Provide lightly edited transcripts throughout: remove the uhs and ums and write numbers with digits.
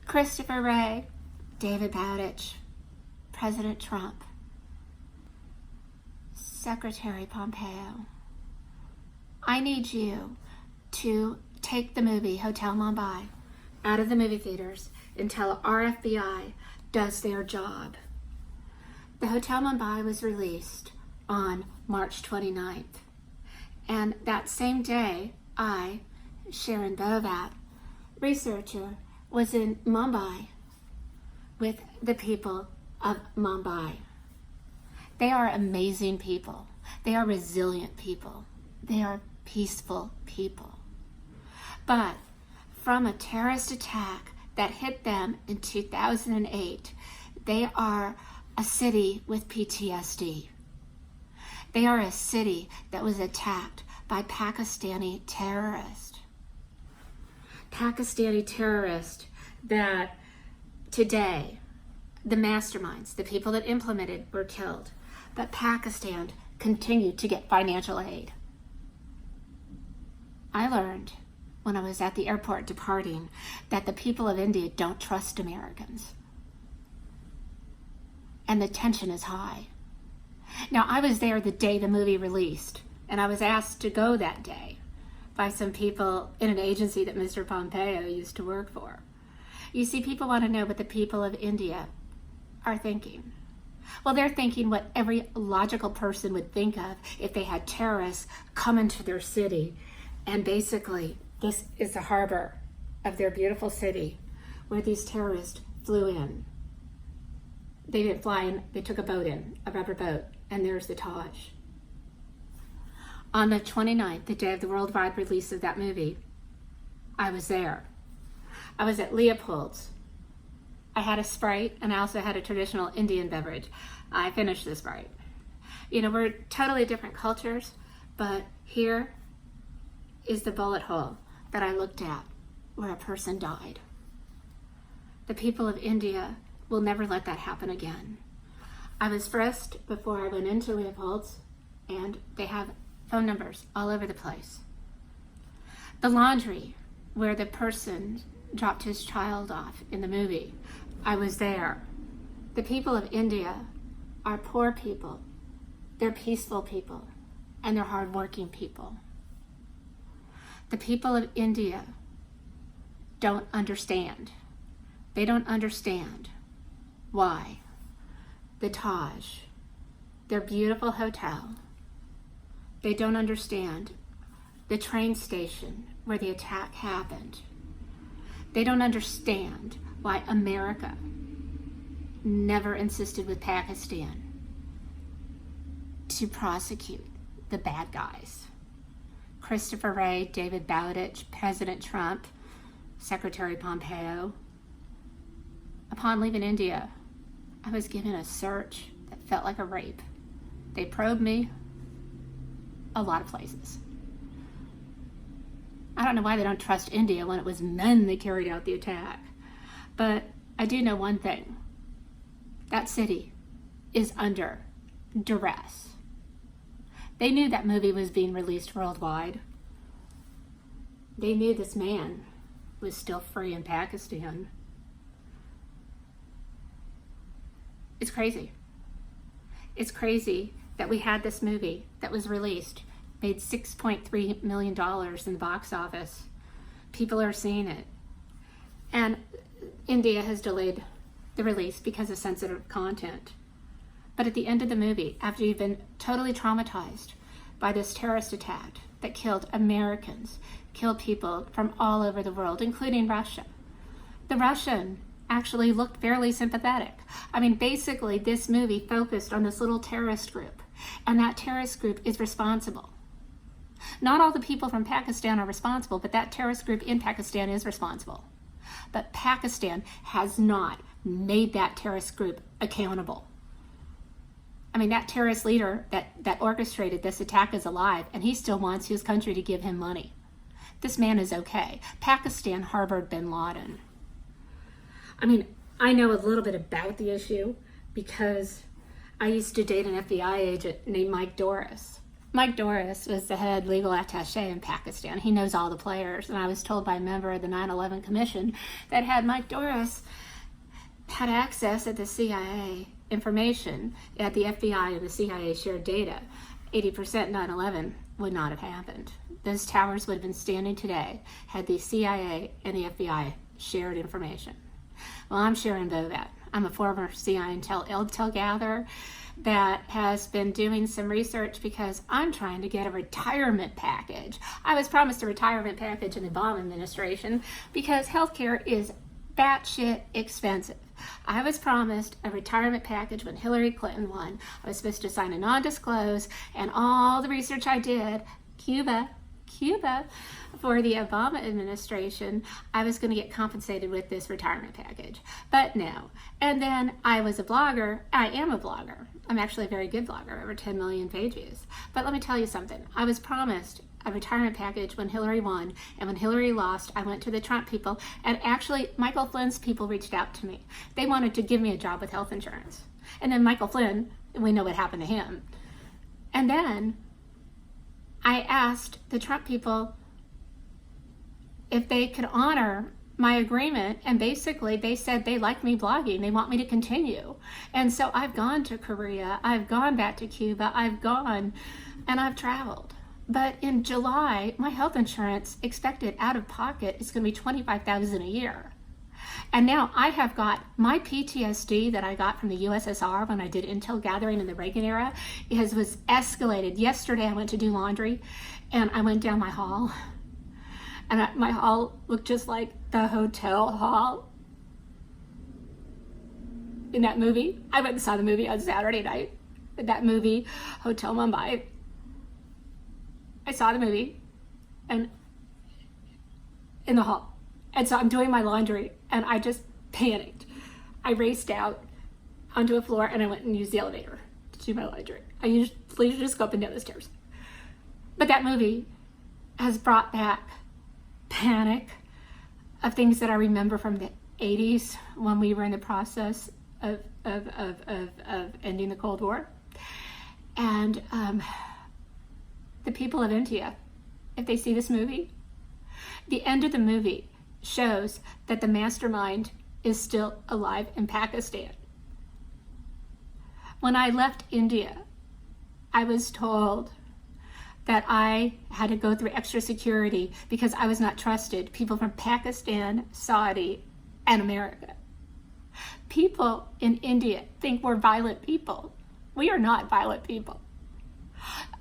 Christopher Wray, David Bowditch, President Trump, Secretary Pompeo. I need you to take the movie Hotel Mumbai out of the movie theaters until our FBI does their job. The Hotel Mumbai was released on March 29th. And that same day, I, Sharon Bovat, researcher, was in Mumbai with the people of Mumbai. They are amazing people. They are resilient people. They are peaceful people. But from a terrorist attack that hit them in 2008, they are a city with PTSD. They are a city that was attacked by Pakistani terrorists. Pakistani terrorists that today, the masterminds, the people that implemented, were killed. But Pakistan continued to get financial aid. I learned when I was at the airport departing that the people of India don't trust Americans. And the tension is high. Now, I was there the day the movie released, and I was asked to go that day by some people in an agency that Mr. Pompeo used to work for. You see, people want to know what the people of India are thinking. Well, they're thinking what every logical person would think of if they had terrorists come into their city. And basically, this is the harbor of their beautiful city where these terrorists flew in. They didn't fly in, they took a boat in, a rubber boat, and there's the Taj. On the 29th, the day of the worldwide release of that movie, I was there. I was at Leopold's. I had a Sprite, and I also had a traditional Indian beverage. I finished the Sprite. You know, we're totally different cultures, but here is the bullet hole that I looked at where a person died. The people of India will never let that happen again. I was frisked before I went into Leopold's, and they have phone numbers all over the place. The laundry, where the person dropped his child off in the movie, I was there. The people of India are poor people. They're peaceful people, and they're hardworking people. The people of India don't understand. They don't understand why the Taj, their beautiful hotel, they don't understand the train station where the attack happened. They don't understand why America never insisted with Pakistan to prosecute the bad guys. Christopher Wray, David Bowditch, President Trump, Secretary Pompeo. Upon leaving India, I was given a search that felt like a rape. They probed me a lot of places. I don't know why they don't trust India when it was men that carried out the attack. But I do know one thing. That city is under duress. They knew that movie was being released worldwide. They knew this man was still free in Pakistan. It's crazy. It's crazy that we had this movie that was released, made $6.3 million in the box office. People are seeing it. And India has delayed the release because of sensitive content. But at the end of the movie, after you've been totally traumatized by this terrorist attack that killed Americans, killed people from all over the world, including Russia, the Russian actually looked fairly sympathetic. I mean, basically, this movie focused on this little terrorist group, and that terrorist group is responsible. Not all the people from Pakistan are responsible, but that terrorist group in Pakistan is responsible. But Pakistan has not made that terrorist group accountable. I mean, that terrorist leader that orchestrated this attack is alive, and he still wants his country to give him money. This man is okay. Pakistan harbored bin Laden. I mean, I know a little bit about the issue because I used to date an FBI agent named Mike Doris. Mike Doris was the head legal attaché in Pakistan. He knows all the players, and I was told by a member of the 9/11 Commission that had Mike Doris had access at the CIA information, at the FBI and the CIA shared data, 80% 9/11 would not have happened. Those towers would have been standing today had the CIA and the FBI shared information. Well, I'm Sharon Bovat. I'm a former CIA intel gatherer that has been doing some research because I'm trying to get a retirement package. I was promised a retirement package in the Obama administration because healthcare is batshit expensive. I was promised a retirement package when Hillary Clinton won. I was supposed to sign a non-disclose, and all the research I did, Cuba, for the Obama administration, I was going to get compensated with this retirement package. But no. And then I was a blogger. I am a blogger. I'm actually a very good blogger, over 10 million page views. But let me tell you something. I was promised a retirement package when Hillary won, and when Hillary lost, I went to the Trump people, and actually Michael Flynn's people reached out to me. They wanted to give me a job with health insurance. And then Michael Flynn, we know what happened to him. And then I asked the Trump people if they could honor my agreement, and basically they said they like me blogging, they want me to continue. And so I've gone to Korea, I've gone back to Cuba, I've gone and I've traveled. But in July, my health insurance expected out of pocket is going to be $25,000 a year. And now I have got my PTSD that I got from the USSR when I did intel gathering in the Reagan era was escalated. Yesterday I went to do laundry and I went down my hall, and my hall looked just like the hotel hall in that movie. I went and saw the movie on Saturday night. That movie, Hotel Mumbai. I saw the movie and in the hall. And so I'm doing my laundry and I just panicked. I raced out onto a floor and I went and used the elevator to do my laundry. I usually just go up and down the stairs. But that movie has brought back panic of things that I remember from the 80s when we were in the process of ending the Cold War. And the people of India, if they see this movie, the end of the movie shows that the mastermind is still alive in Pakistan. When I left India, I was told that I had to go through extra security because I was not trusted. People from Pakistan, Saudi, and America. People in India think we're violent people. We are not violent people.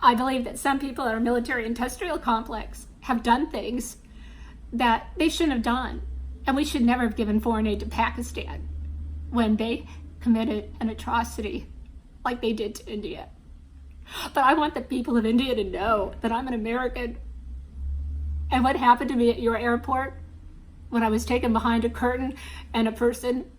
I believe that some people in our military-industrial complex have done things that they shouldn't have done, and we should never have given foreign aid to Pakistan when they committed an atrocity like they did to India. But I want the people of India to know that I'm an American. And what happened to me at your airport when I was taken behind a curtain and a person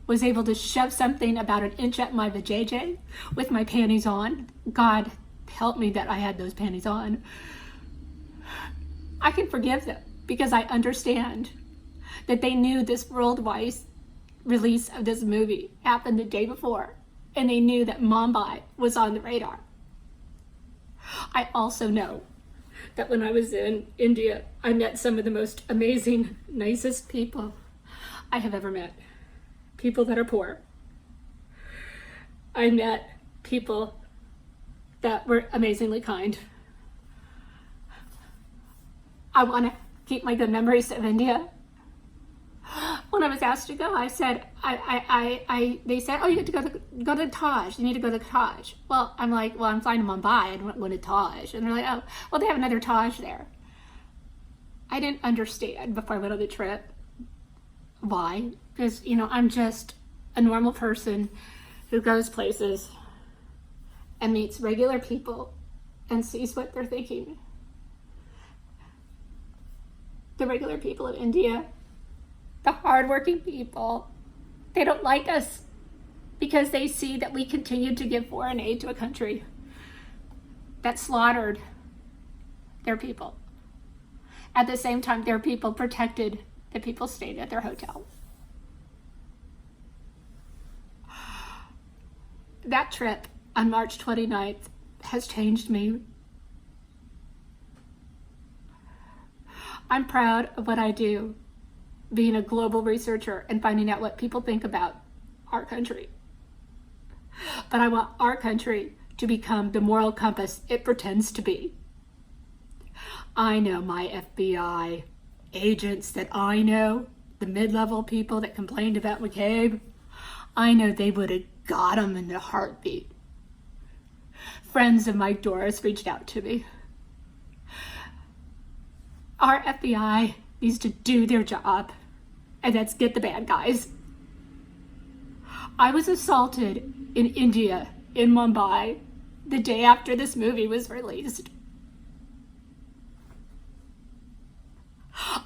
was able to shove something about an inch up my vajayjay with my panties on. God help me that I had those panties on. I can forgive them because I understand that they knew this worldwide release of this movie happened the day before, and they knew that Mumbai was on the radar. I also know that when I was in India, I met some of the most amazing, nicest people I have ever met. People that are poor. I met people that were amazingly kind. I want to keep my good memories of India. When I was asked to go, I said, they said, oh, you have to go to the Taj. You need to go to the Taj. Well, I'm like, well, I'm flying to Mumbai. I don't want to Taj. And they're like, oh, well, they have another Taj there. I didn't understand before I went on the trip. Why? Because, I'm just a normal person who goes places and meets regular people and sees what they're thinking. The regular people of India, the hardworking people, they don't like us because they see that we continue to give foreign aid to a country that slaughtered their people. At the same time, their people protected the people stayed at their hotel. That trip on March 29th has changed me. I'm proud of what I do, being a global researcher and finding out what people think about our country. But I want our country to become the moral compass it pretends to be. I know my FBI agents that I know, the mid-level people that complained about McCabe, I know they would have got him in a heartbeat. Friends of Mike Doris reached out to me. Our FBI needs to do their job, and that's get the bad guys. I was assaulted in India, in Mumbai, the day after this movie was released.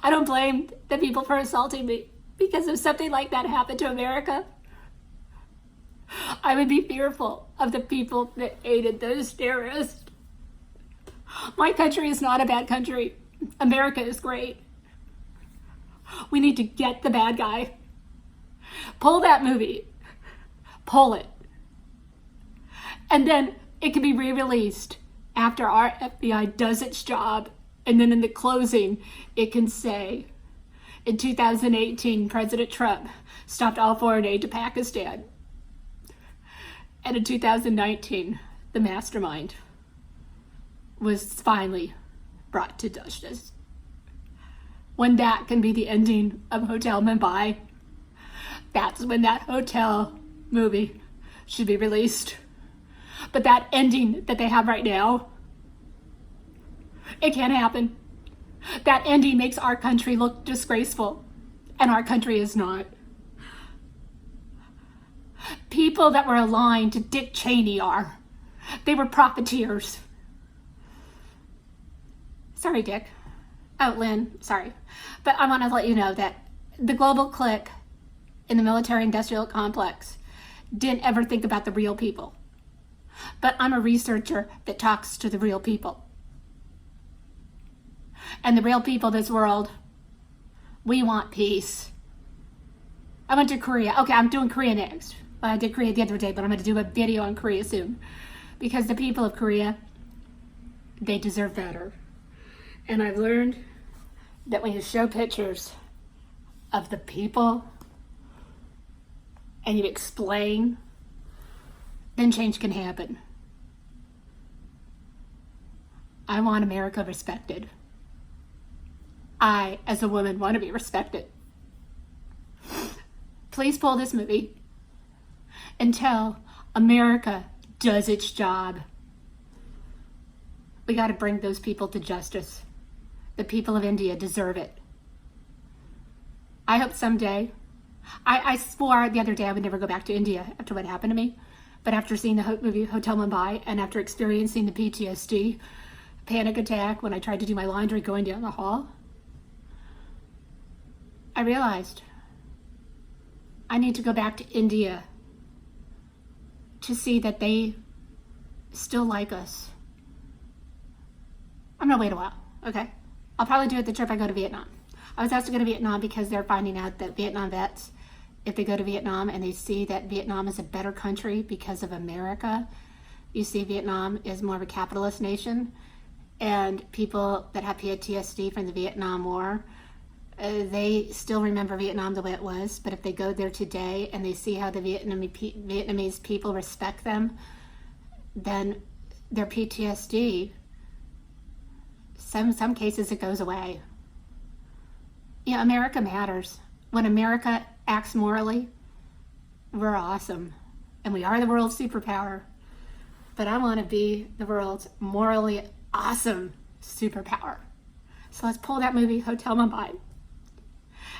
I don't blame the people for assaulting me, because if something like that happened to America, I would be fearful of the people that aided those terrorists. My country is not a bad country. America is great. We need to get the bad guy. Pull that movie. Pull it. And then it can be re-released after our FBI does its job. And then in the closing, it can say, in 2018, President Trump stopped all foreign aid to Pakistan. And in 2019, the mastermind was finally brought to justice. When that can be the ending of Hotel Mumbai, that's when that hotel movie should be released. But that ending that they have right now, it can't happen. That ending makes our country look disgraceful, and our country is not. People that were aligned to Dick Cheney are. They were profiteers. Sorry, Dick. Oh, Lynn, sorry. But I want to let you know that the global clique in the military-industrial complex didn't ever think about the real people. But I'm a researcher that talks to the real people. And the real people of this world, we want peace. I went to Korea. Okay, I'm doing Korea next. Well, I did Korea the other day, but I'm going to do a video on Korea soon. Because the people of Korea, they deserve better. And I've learned that when you show pictures of the people and you explain, then change can happen. I want America respected. I, as a woman, want to be respected. Please pull this movie until America does its job. We got to bring those people to justice. The people of India deserve it. I hope someday, I swore the other day I would never go back to India after what happened to me. But after seeing the movie Hotel Mumbai and after experiencing the PTSD, panic attack when I tried to do my laundry going down the hall, I realized I need to go back to India to see that they still like us. I'm gonna wait a while, okay? I'll probably do it the trip I go to Vietnam. I was asked to go to Vietnam because they're finding out that Vietnam vets, if they go to Vietnam and they see that Vietnam is a better country because of America, you see Vietnam is more of a capitalist nation, and people that have PTSD from the Vietnam War, they still remember Vietnam the way it was, but if they go there today and they see how the Vietnamese people respect them, then their PTSD, some cases it goes away. Yeah, America matters. When America acts morally, we're awesome. And we are the world's superpower. But I want to be the world's morally awesome superpower. So let's pull that movie, Hotel Mumbai.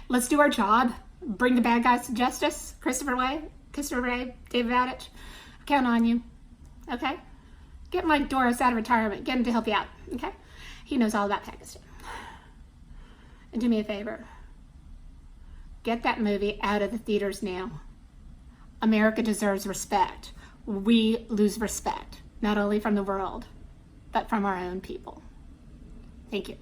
Let's do our job. Bring the bad guys to justice. Christopher Ray, David Adich. I count on you. Okay? Get Mike Doris out of retirement. Get him to help you out. Okay? He knows all about Pakistan. And do me a favor. Get that movie out of the theaters now. America deserves respect. We lose respect, not only from the world, but from our own people. Thank you.